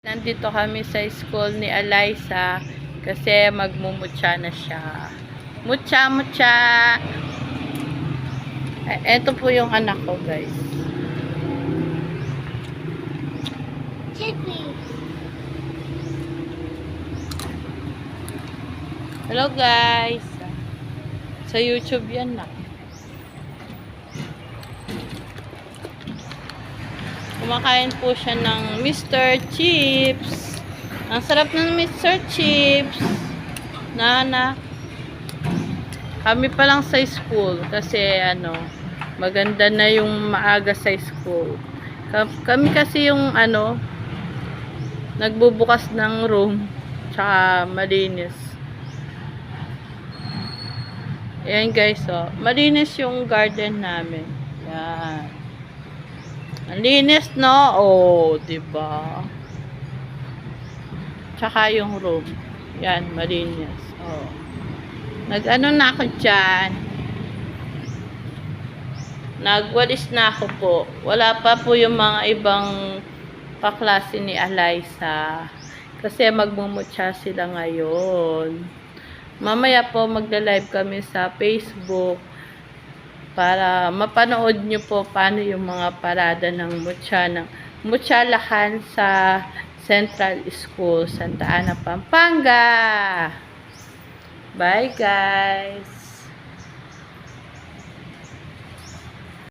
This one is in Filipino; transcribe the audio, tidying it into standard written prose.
Nandito kami sa school ni Eliza kasi magmumutya na siya. Mutya, mutya! Eto po yung anak ko, guys. Chippy. Hello, guys. Sa YouTube yan na. Kumakain po siya ng Mr. Chips. Ang sarap ng Mr. Chips. Nana. Kami pa lang sa school kasi maganda na yung maaga sa school. Kami kasi yung nagbubukas ng room tsaka malinis. Ayan guys, malinis yung garden namin. Yan. Ang linis, no? Oh, diba? Tsaka yung room. Yan, malinis. Oh. Nag-ano na ako dyan. Nagwalis na ako po. Wala pa po yung mga ibang kaklase ni Eliza. Kasi magmumutya sila ngayon. Mamaya po magla-live kami sa Facebook para mapanood nyo po paano yung mga parada ng mutyalahan sa Central School, Santa Ana, Pampanga. Bye guys!